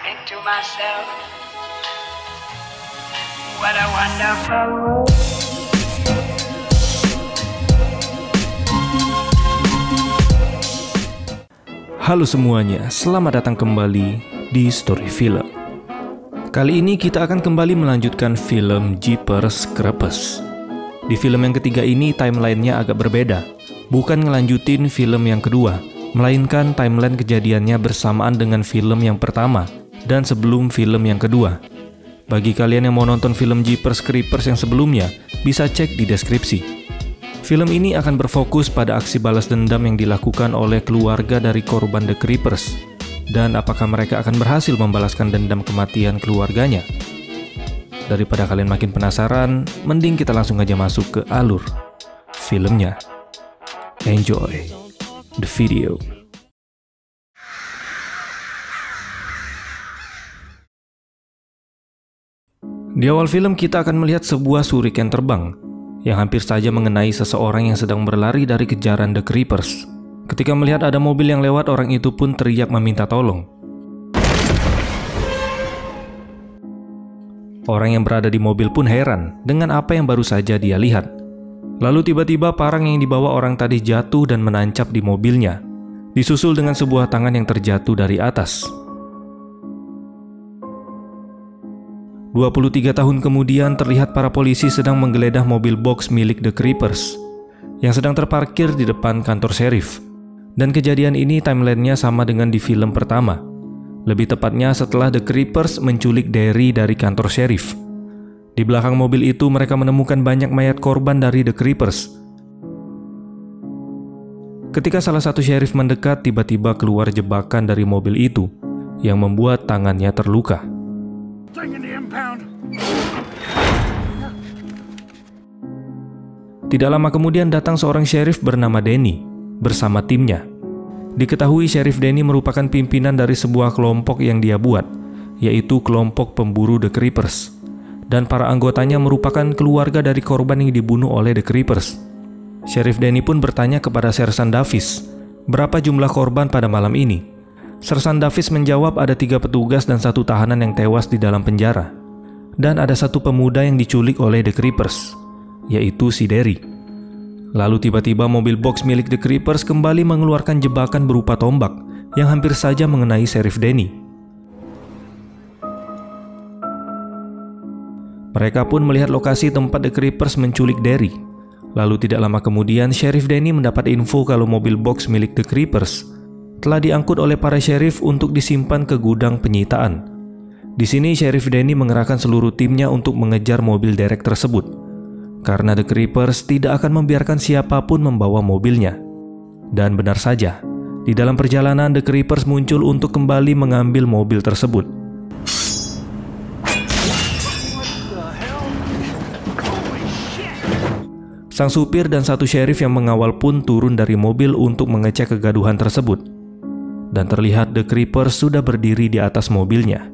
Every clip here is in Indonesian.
think to myself, what a wonderful world. Halo semuanya, selamat datang kembali di Story Film. Kali ini kita akan kembali melanjutkan film Jeepers Creepers. Di film yang ketiga ini timelinenya agak berbeda. Bukan ngelanjutin film yang kedua, melainkan timeline kejadiannya bersamaan dengan film yang pertama dan sebelum film yang kedua. Bagi kalian yang mau nonton film Jeepers Creepers yang sebelumnya, bisa cek di deskripsi. Film ini akan berfokus pada aksi balas dendam yang dilakukan oleh keluarga dari korban The Creepers, dan apakah mereka akan berhasil membalaskan dendam kematian keluarganya. Daripada kalian makin penasaran, mending kita langsung aja masuk ke alur filmnya. Enjoy the video. Di awal film kita akan melihat sebuah shuriken terbang yang hampir saja mengenai seseorang yang sedang berlari dari kejaran The Creepers. Ketika melihat ada mobil yang lewat, orang itu pun teriak meminta tolong. Orang yang berada di mobil pun heran dengan apa yang baru saja dia lihat. Lalu tiba-tiba parang yang dibawa orang tadi jatuh dan menancap di mobilnya, disusul dengan sebuah tangan yang terjatuh dari atas. 23 tahun kemudian terlihat para polisi sedang menggeledah mobil box milik The Creepers yang sedang terparkir di depan kantor sheriff. Dan kejadian ini timelinenya sama dengan di film pertama. Lebih tepatnya setelah The Creepers menculik Derry dari kantor sheriff. Di belakang mobil itu mereka menemukan banyak mayat korban dari The Creepers. Ketika salah satu sheriff mendekat, tiba-tiba keluar jebakan dari mobil itu yang membuat tangannya terluka. Tidak lama kemudian datang seorang sheriff bernama Danny bersama timnya. Diketahui sheriff Danny merupakan pimpinan dari sebuah kelompok yang dia buat, yaitu kelompok pemburu The Creepers. Dan para anggotanya merupakan keluarga dari korban yang dibunuh oleh The Creepers. Sheriff Danny pun bertanya kepada Sersan Davis, berapa jumlah korban pada malam ini? Sersan Davis menjawab ada 3 petugas dan 1 tahanan yang tewas di dalam penjara. Dan ada 1 pemuda yang diculik oleh The Creepers, yaitu si Derry. Lalu tiba-tiba mobil box milik The Creepers kembali mengeluarkan jebakan berupa tombak yang hampir saja mengenai Sheriff Danny. Mereka pun melihat lokasi tempat The Creepers menculik Derry. Lalu tidak lama kemudian Sheriff Danny mendapat info kalau mobil box milik The Creepers telah diangkut oleh para sheriff untuk disimpan ke gudang penyitaan. Di sini Sheriff Danny mengerahkan seluruh timnya untuk mengejar mobil derek tersebut, karena The Creepers tidak akan membiarkan siapapun membawa mobilnya. Dan benar saja, di dalam perjalanan The Creepers muncul untuk kembali mengambil mobil tersebut. Sang supir dan 1 sheriff yang mengawal pun turun dari mobil untuk mengecek kegaduhan tersebut. Dan terlihat The Creepers sudah berdiri di atas mobilnya.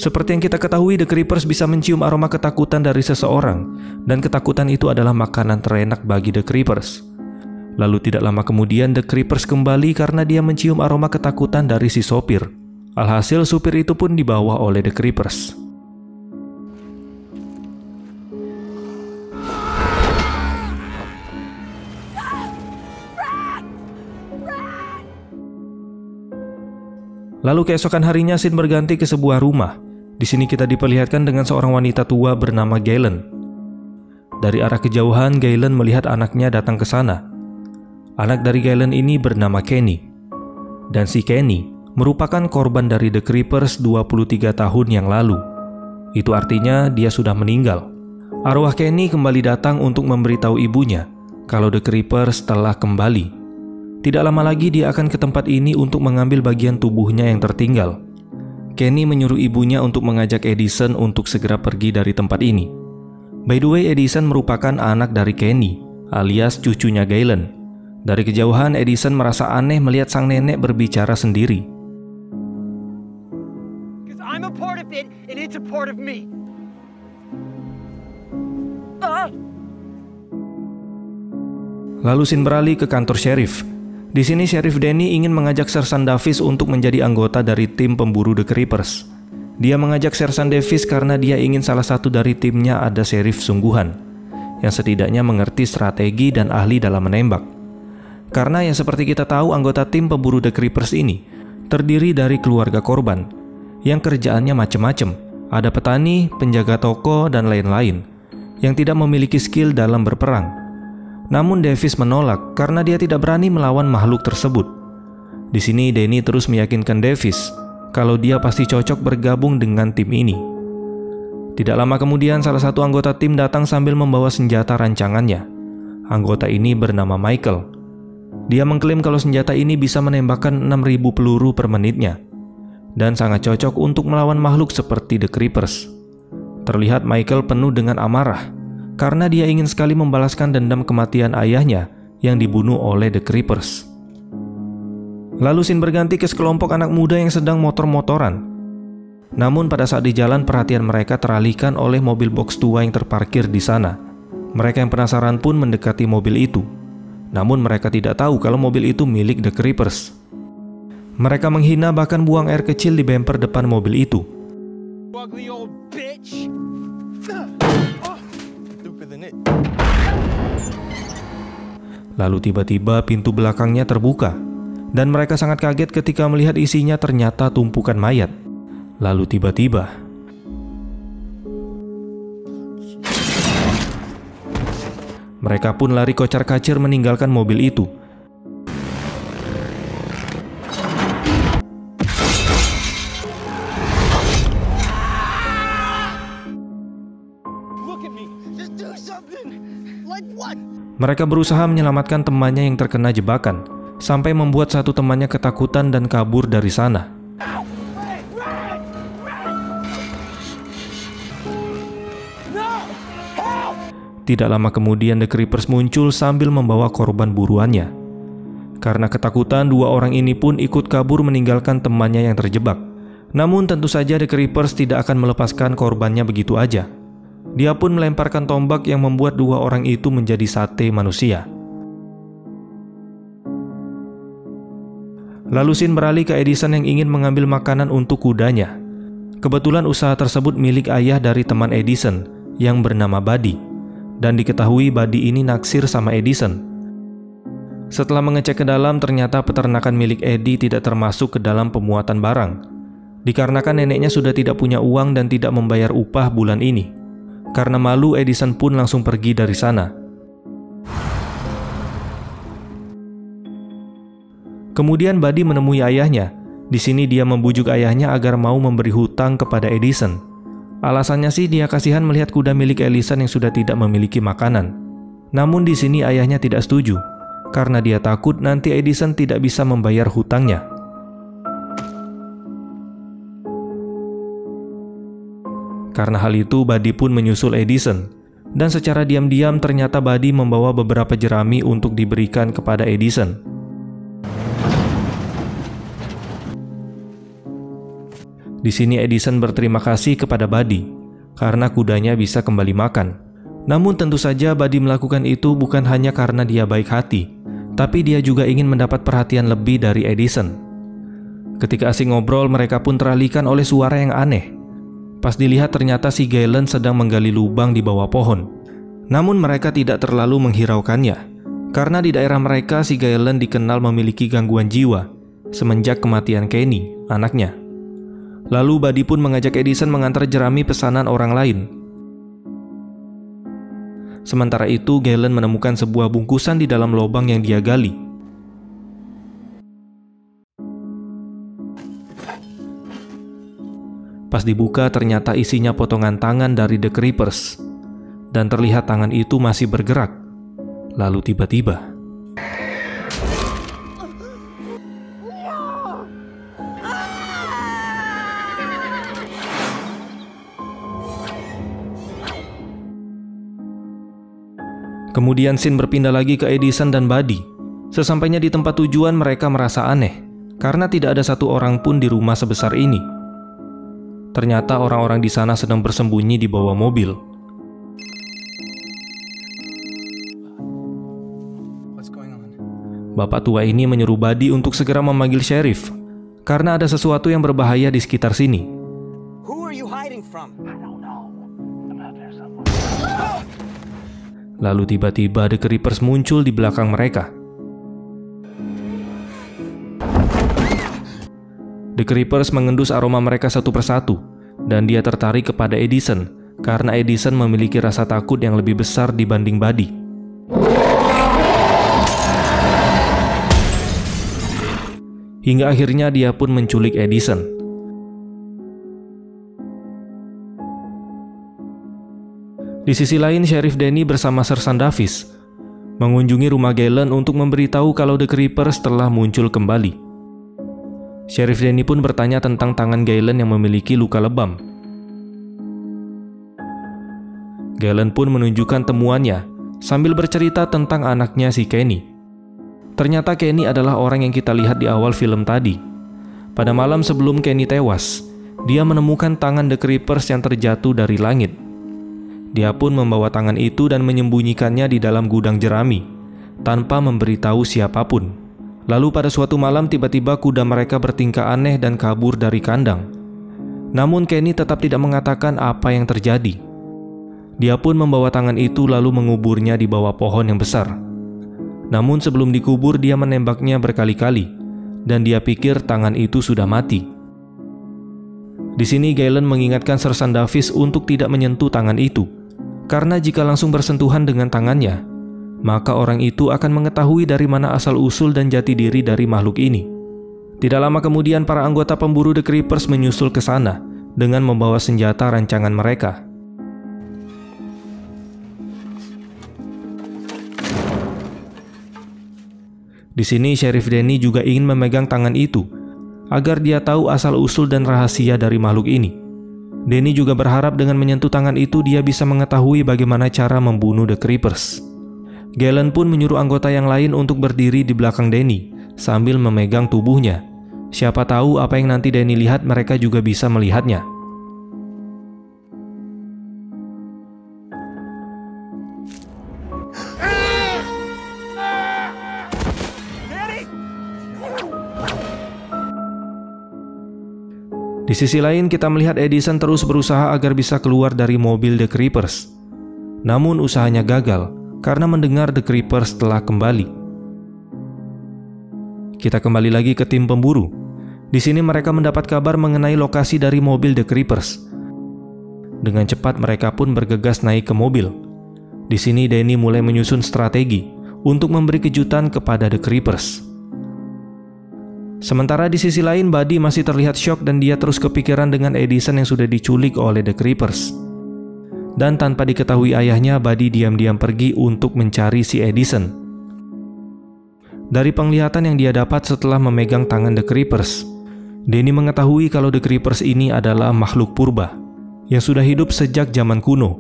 Seperti yang kita ketahui, The Creepers bisa mencium aroma ketakutan dari seseorang, dan ketakutan itu adalah makanan terenak bagi The Creepers. Lalu tidak lama kemudian The Creepers kembali karena dia mencium aroma ketakutan dari si sopir. Alhasil supir itu pun dibawa oleh The Creepers. Lalu keesokan harinya scene berganti ke sebuah rumah. Di sini kita diperlihatkan dengan seorang wanita tua bernama Galen. Dari arah kejauhan, Galen melihat anaknya datang ke sana. Anak dari Galen ini bernama Kenny. Dan si Kenny merupakan korban dari The Creepers 23 tahun yang lalu. Itu artinya dia sudah meninggal. Arwah Kenny kembali datang untuk memberitahu ibunya kalau The Creepers telah kembali. Tidak lama lagi dia akan ke tempat ini untuk mengambil bagian tubuhnya yang tertinggal. Kenny menyuruh ibunya untuk mengajak Edison untuk segera pergi dari tempat ini. By the way, Edison merupakan anak dari Kenny, alias cucunya Galen. Dari kejauhan, Edison merasa aneh melihat sang nenek berbicara sendiri. Lalu scene beralih ke kantor sheriff. Di sini Sheriff Danny ingin mengajak Sersan Davis untuk menjadi anggota dari tim pemburu The Creepers. Dia mengajak Sersan Davis karena dia ingin salah satu dari timnya ada sheriff sungguhan, yang setidaknya mengerti strategi dan ahli dalam menembak. Karena yang seperti kita tahu, anggota tim pemburu The Creepers ini terdiri dari keluarga korban, yang kerjaannya macam-macam. Ada petani, penjaga toko, dan lain-lain, yang tidak memiliki skill dalam berperang. Namun Davis menolak karena dia tidak berani melawan makhluk tersebut. Di sini Danny terus meyakinkan Davis kalau dia pasti cocok bergabung dengan tim ini. Tidak lama kemudian salah satu anggota tim datang sambil membawa senjata rancangannya. Anggota ini bernama Michael. Dia mengklaim kalau senjata ini bisa menembakkan 6.000 peluru per menitnya dan sangat cocok untuk melawan makhluk seperti The Creepers. Terlihat Michael penuh dengan amarah karena dia ingin sekali membalaskan dendam kematian ayahnya yang dibunuh oleh The Creepers. Lalu scene berganti ke sekelompok anak muda yang sedang motor-motoran. Namun pada saat di jalan, perhatian mereka teralihkan oleh mobil box tua yang terparkir di sana. Mereka yang penasaran pun mendekati mobil itu. Namun mereka tidak tahu kalau mobil itu milik The Creepers. Mereka menghina bahkan buang air kecil di bumper depan mobil itu. Lalu tiba-tiba pintu belakangnya terbuka, dan mereka sangat kaget ketika melihat isinya ternyata tumpukan mayat. Lalu tiba-tiba mereka pun lari kocar-kacir meninggalkan mobil itu. Mereka berusaha menyelamatkan temannya yang terkena jebakan, sampai membuat satu temannya ketakutan dan kabur dari sana. Tidak lama kemudian The Creepers muncul sambil membawa korban buruannya. Karena ketakutan, dua orang ini pun ikut kabur meninggalkan temannya yang terjebak. Namun tentu saja The Creepers tidak akan melepaskan korbannya begitu aja. Dia pun melemparkan tombak yang membuat dua orang itu menjadi sate manusia. Lalu scene beralih ke Edison yang ingin mengambil makanan untuk kudanya. Kebetulan usaha tersebut milik ayah dari teman Edison yang bernama Buddy, dan diketahui Buddy ini naksir sama Edison. Setelah mengecek ke dalam, ternyata peternakan milik Eddie tidak termasuk ke dalam pemuatan barang, dikarenakan neneknya sudah tidak punya uang dan tidak membayar upah bulan ini. Karena malu, Edison pun langsung pergi dari sana. Kemudian Buddy menemui ayahnya. Di sini dia membujuk ayahnya agar mau memberi hutang kepada Edison. Alasannya sih dia kasihan melihat kuda milik Edison yang sudah tidak memiliki makanan. Namun di sini ayahnya tidak setuju, karena dia takut nanti Edison tidak bisa membayar hutangnya. Karena hal itu, Buddy pun menyusul Edison, dan secara diam-diam ternyata Buddy membawa beberapa jerami untuk diberikan kepada Edison. Di sini Edison berterima kasih kepada Buddy karena kudanya bisa kembali makan. Namun tentu saja Buddy melakukan itu bukan hanya karena dia baik hati, tapi dia juga ingin mendapat perhatian lebih dari Edison. Ketika asik ngobrol, mereka pun teralihkan oleh suara yang aneh. Pas dilihat ternyata si Galen sedang menggali lubang di bawah pohon. Namun mereka tidak terlalu menghiraukannya, karena di daerah mereka si Galen dikenal memiliki gangguan jiwa semenjak kematian Kenny, anaknya. Lalu Buddy pun mengajak Edison mengantar jerami pesanan orang lain. Sementara itu Galen menemukan sebuah bungkusan di dalam lubang yang dia gali. Pas dibuka ternyata isinya potongan tangan dari The Creepers, dan terlihat tangan itu masih bergerak. Lalu tiba-tiba kemudian scene berpindah lagi ke Edison dan Buddy. Sesampainya di tempat tujuan, mereka merasa aneh karena tidak ada satu orang pun di rumah sebesar ini. Ternyata orang-orang di sana sedang bersembunyi di bawah mobil. Bapak tua ini menyuruh Buddy untuk segera memanggil sheriff karena ada sesuatu yang berbahaya di sekitar sini. Who are you hiding from? Lalu tiba-tiba The Creepers muncul di belakang mereka. The Creepers mengendus aroma mereka satu persatu, dan dia tertarik kepada Edison karena Edison memiliki rasa takut yang lebih besar dibanding Buddy. Hingga akhirnya dia pun menculik Edison. Di sisi lain, Sheriff Danny bersama Sersan Davis mengunjungi rumah Galen untuk memberitahu kalau The Creepers telah muncul kembali. Sheriff Danny pun bertanya tentang tangan Galen yang memiliki luka lebam. Galen pun menunjukkan temuannya sambil bercerita tentang anaknya si Kenny. Ternyata Kenny adalah orang yang kita lihat di awal film tadi. Pada malam sebelum Kenny tewas, dia menemukan tangan The Creepers yang terjatuh dari langit. Dia pun membawa tangan itu dan menyembunyikannya di dalam gudang jerami, tanpa memberitahu siapapun. Lalu pada suatu malam tiba-tiba kuda mereka bertingkah aneh dan kabur dari kandang. Namun Kenny tetap tidak mengatakan apa yang terjadi. Dia pun membawa tangan itu lalu menguburnya di bawah pohon yang besar. Namun sebelum dikubur dia menembaknya berkali-kali, dan dia pikir tangan itu sudah mati. Di sini Galen mengingatkan Sersan Davis untuk tidak menyentuh tangan itu, karena jika langsung bersentuhan dengan tangannya, maka orang itu akan mengetahui dari mana asal-usul dan jati diri dari makhluk ini. Tidak lama kemudian para anggota pemburu The Creepers menyusul ke sana dengan membawa senjata rancangan mereka. Di sini Sheriff Danny juga ingin memegang tangan itu agar dia tahu asal-usul dan rahasia dari makhluk ini. Danny juga berharap dengan menyentuh tangan itu dia bisa mengetahui bagaimana cara membunuh The Creepers. Galen pun menyuruh anggota yang lain untuk berdiri di belakang Danny sambil memegang tubuhnya. Siapa tahu apa yang nanti Danny lihat mereka juga bisa melihatnya. Di sisi lain kita melihat Edison terus berusaha agar bisa keluar dari mobil The Creepers. Namun usahanya gagal karena mendengar The Creepers telah kembali. Kita kembali lagi ke tim pemburu. Di sini mereka mendapat kabar mengenai lokasi dari mobil The Creepers. Dengan cepat mereka pun bergegas naik ke mobil. Di sini Danny mulai menyusun strategi untuk memberi kejutan kepada The Creepers. Sementara di sisi lain Buddy masih terlihat syok dan dia terus kepikiran dengan Edison yang sudah diculik oleh The Creepers. Dan tanpa diketahui ayahnya, Buddy diam-diam pergi untuk mencari si Edison. Dari penglihatan yang dia dapat setelah memegang tangan The Creepers, Danny mengetahui kalau The Creepers ini adalah makhluk purba yang sudah hidup sejak zaman kuno.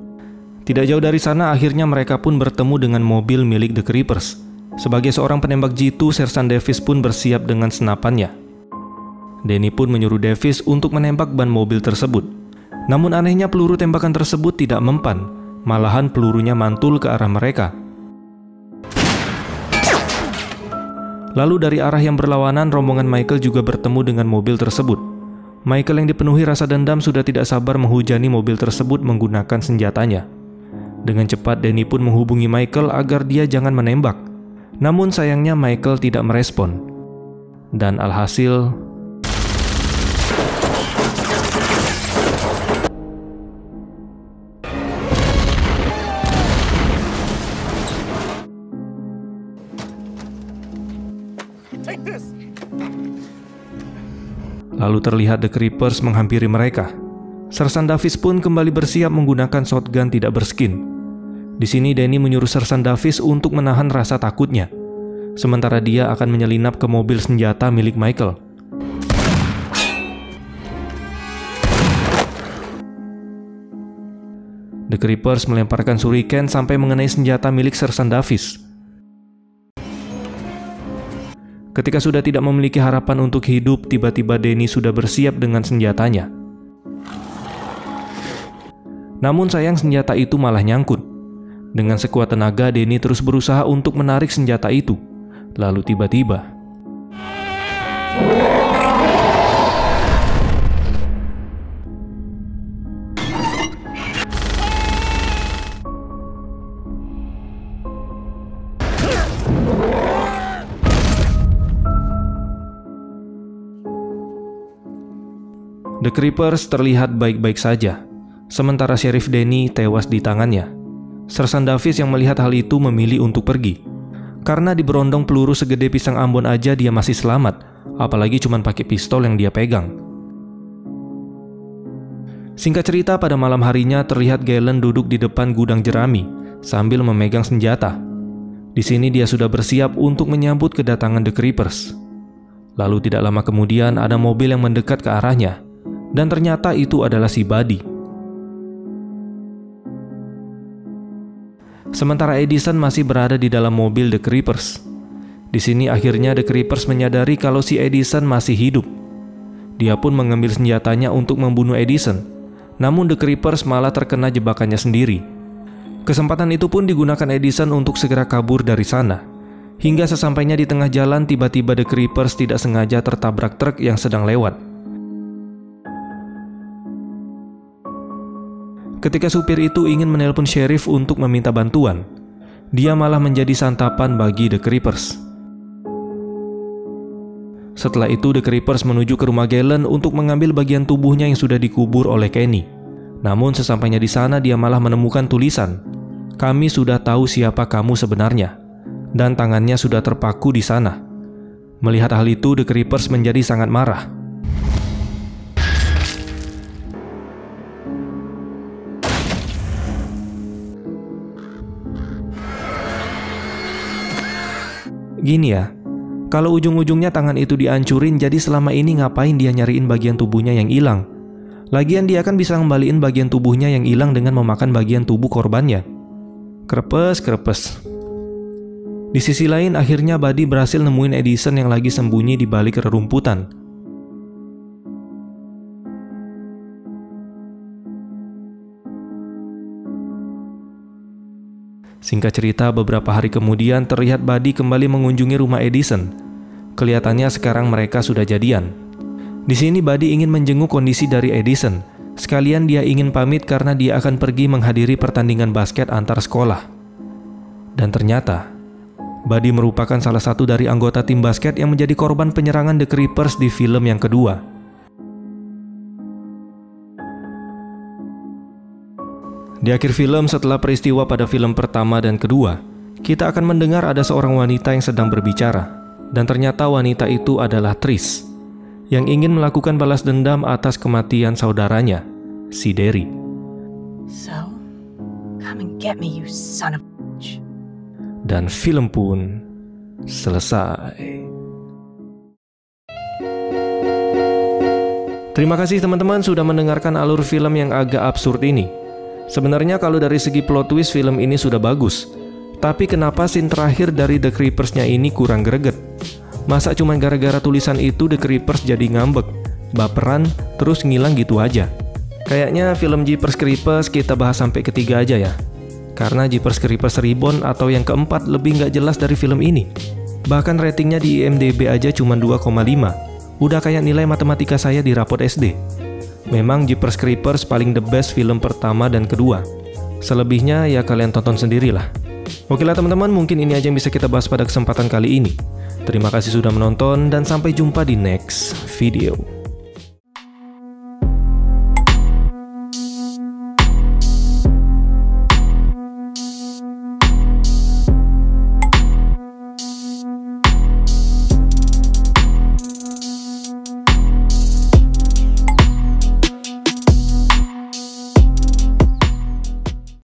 Tidak jauh dari sana akhirnya mereka pun bertemu dengan mobil milik The Creepers. Sebagai seorang penembak jitu, Sersan Davis pun bersiap dengan senapannya. Danny pun menyuruh Davis untuk menembak ban mobil tersebut. Namun anehnya peluru tembakan tersebut tidak mempan, malahan pelurunya mantul ke arah mereka. Lalu dari arah yang berlawanan, rombongan Michael juga bertemu dengan mobil tersebut. Michael yang dipenuhi rasa dendam sudah tidak sabar menghujani mobil tersebut menggunakan senjatanya. Dengan cepat Danny pun menghubungi Michael agar dia jangan menembak. Namun sayangnya Michael tidak merespon. Dan alhasil lalu terlihat The Creepers menghampiri mereka. Sersan Davis pun kembali bersiap menggunakan shotgun tidak berskin. Di sini Danny menyuruh Sersan Davis untuk menahan rasa takutnya, sementara dia akan menyelinap ke mobil senjata milik Michael. The Creepers melemparkan shuriken sampai mengenai senjata milik Sersan Davis. Ketika sudah tidak memiliki harapan untuk hidup, tiba-tiba Danny sudah bersiap dengan senjatanya. Namun sayang senjata itu malah nyangkut. Dengan sekuat tenaga, Danny terus berusaha untuk menarik senjata itu. Lalu tiba-tiba, The Creepers terlihat baik-baik saja, sementara Sheriff Danny tewas di tangannya. Sersan Davis yang melihat hal itu memilih untuk pergi. Karena diberondong peluru segede pisang Ambon aja dia masih selamat, apalagi cuma pakai pistol yang dia pegang. Singkat cerita, pada malam harinya terlihat Galen duduk di depan gudang jerami sambil memegang senjata. Di sini dia sudah bersiap untuk menyambut kedatangan The Creepers. Lalu tidak lama kemudian ada mobil yang mendekat ke arahnya. Dan ternyata itu adalah si Buddy. Sementara Edison masih berada di dalam mobil The Creepers. Di sini akhirnya The Creepers menyadari kalau si Edison masih hidup. Dia pun mengambil senjatanya untuk membunuh Edison. Namun The Creepers malah terkena jebakannya sendiri. Kesempatan itu pun digunakan Edison untuk segera kabur dari sana. Hingga sesampainya di tengah jalan, tiba-tiba The Creepers tidak sengaja tertabrak truk yang sedang lewat. Ketika supir itu ingin menelpon sheriff untuk meminta bantuan, dia malah menjadi santapan bagi The Creepers. Setelah itu The Creepers menuju ke rumah Galen untuk mengambil bagian tubuhnya yang sudah dikubur oleh Kenny. Namun sesampainya di sana dia malah menemukan tulisan, "Kami sudah tahu siapa kamu sebenarnya." Dan tangannya sudah terpaku di sana. Melihat hal itu, The Creepers menjadi sangat marah. Gini ya, kalau ujung-ujungnya tangan itu dihancurin, jadi selama ini ngapain dia nyariin bagian tubuhnya yang hilang? Lagian dia kan bisa ngembaliin bagian tubuhnya yang hilang dengan memakan bagian tubuh korbannya. Krepes. Di sisi lain, akhirnya Buddy berhasil nemuin Edison yang lagi sembunyi di balik rerumputan. Singkat cerita, beberapa hari kemudian terlihat Buddy kembali mengunjungi rumah Edison. Kelihatannya sekarang mereka sudah jadian. Di sini Buddy ingin menjenguk kondisi dari Edison. Sekalian dia ingin pamit karena dia akan pergi menghadiri pertandingan basket antar sekolah. Dan ternyata, Buddy merupakan salah satu dari anggota tim basket yang menjadi korban penyerangan The Creepers di film yang kedua. Di akhir film, setelah peristiwa pada film pertama dan kedua, kita akan mendengar ada seorang wanita yang sedang berbicara. Dan ternyata wanita itu adalah Trish, yang ingin melakukan balas dendam atas kematian saudaranya, si Derry. So, come and get me, you son of a bitch. Dan film pun selesai. Terima kasih teman-teman sudah mendengarkan alur film yang agak absurd ini. Sebenarnya kalau dari segi plot twist film ini sudah bagus. Tapi kenapa scene terakhir dari The Creepers-nya ini kurang greget? Masa cuma gara-gara tulisan itu The Creepers jadi ngambek, baperan, terus ngilang gitu aja? Kayaknya film Jeepers Creepers kita bahas sampai ketiga aja ya. Karena Jeepers Creepers Reborn atau yang keempat lebih nggak jelas dari film ini. Bahkan ratingnya di IMDb aja cuma 2,5. Udah kayak nilai matematika saya di rapot SD. Memang Jeepers Creepers paling the best film pertama dan kedua. Selebihnya ya kalian tonton sendirilah. Oke lah teman-teman, mungkin ini aja yang bisa kita bahas pada kesempatan kali ini. Terima kasih sudah menonton dan sampai jumpa di next video.